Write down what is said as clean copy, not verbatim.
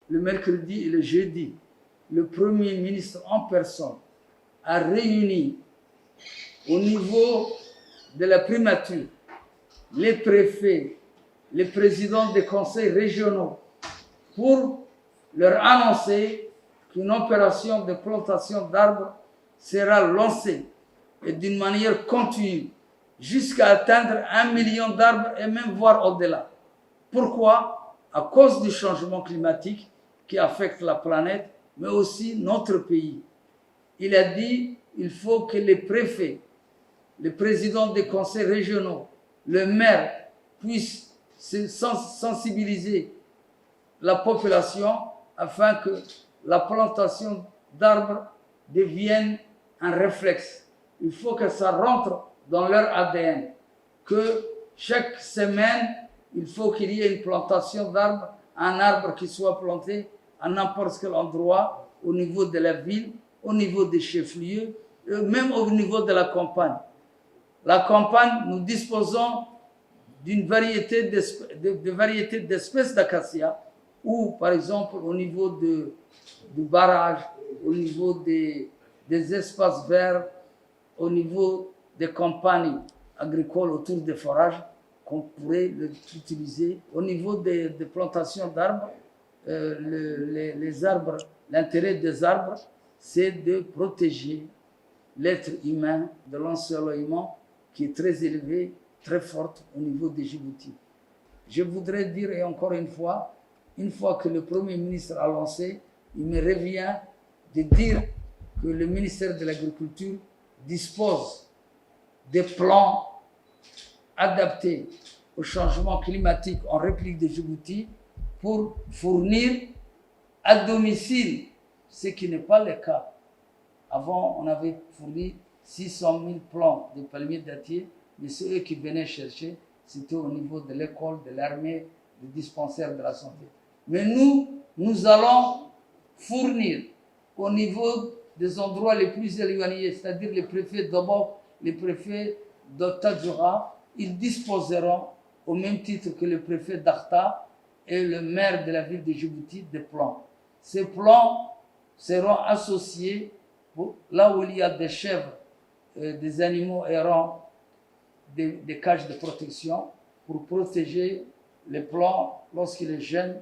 le mercredi et le jeudi, le Premier ministre en personne a réuni au niveau de la primature les préfets, les présidents des conseils régionaux pour leur annoncer qu'une opération de plantation d'arbres sera lancée et d'une manière continue jusqu'à atteindre 1 million d'arbres et même voire au-delà. Pourquoi? À cause du changement climatique qui affecte la planète, mais aussi notre pays. Il a dit qu'il faut que les préfets, les présidents des conseils régionaux, le maire puissent sensibiliser la population afin que la plantation d'arbres devienne un réflexe. Il faut que ça rentre dans leur ADN, que chaque semaine, il faut qu'il y ait une plantation d'arbres, un arbre qui soit planté à n'importe quel endroit, au niveau de la ville, au niveau des chefs-lieux, même au niveau de la campagne. La campagne, nous disposons d'une variété d'espèces d'acacia, ou par exemple au niveau du barrage, au niveau des espaces verts, au niveau des campagnes agricoles autour des forages, qu'on pourrait utiliser. Au niveau des plantations d'arbres, les arbres, l'intérêt des arbres, c'est de protéger l'être humain de l'ensoleillement qui est très élevé, très fort au niveau des Djibouti. Je voudrais dire, et encore une fois que le Premier ministre a lancé, il me revient de dire que le ministère de l'Agriculture dispose des plans adaptés au changement climatique en République de Djibouti pour fournir à domicile, ce qui n'est pas le cas. Avant, on avait fourni 600 000 plants de palmiers dattiers, mais ceux qui venaient chercher, c'était au niveau de l'école, de l'armée, du dispensaire de la santé. Mais nous allons fournir au niveau des endroits les plus éloignés, c'est-à-dire les préfets d'Obok, les préfets d'Otadjoura, ils disposeront, au même titre que le préfet d'Akhta et le maire de la ville de Djibouti, des plans. Ces plans seront associés là où il y a des chèvres, des animaux errants, des cages de protection, pour protéger les plants lorsqu'il est jeune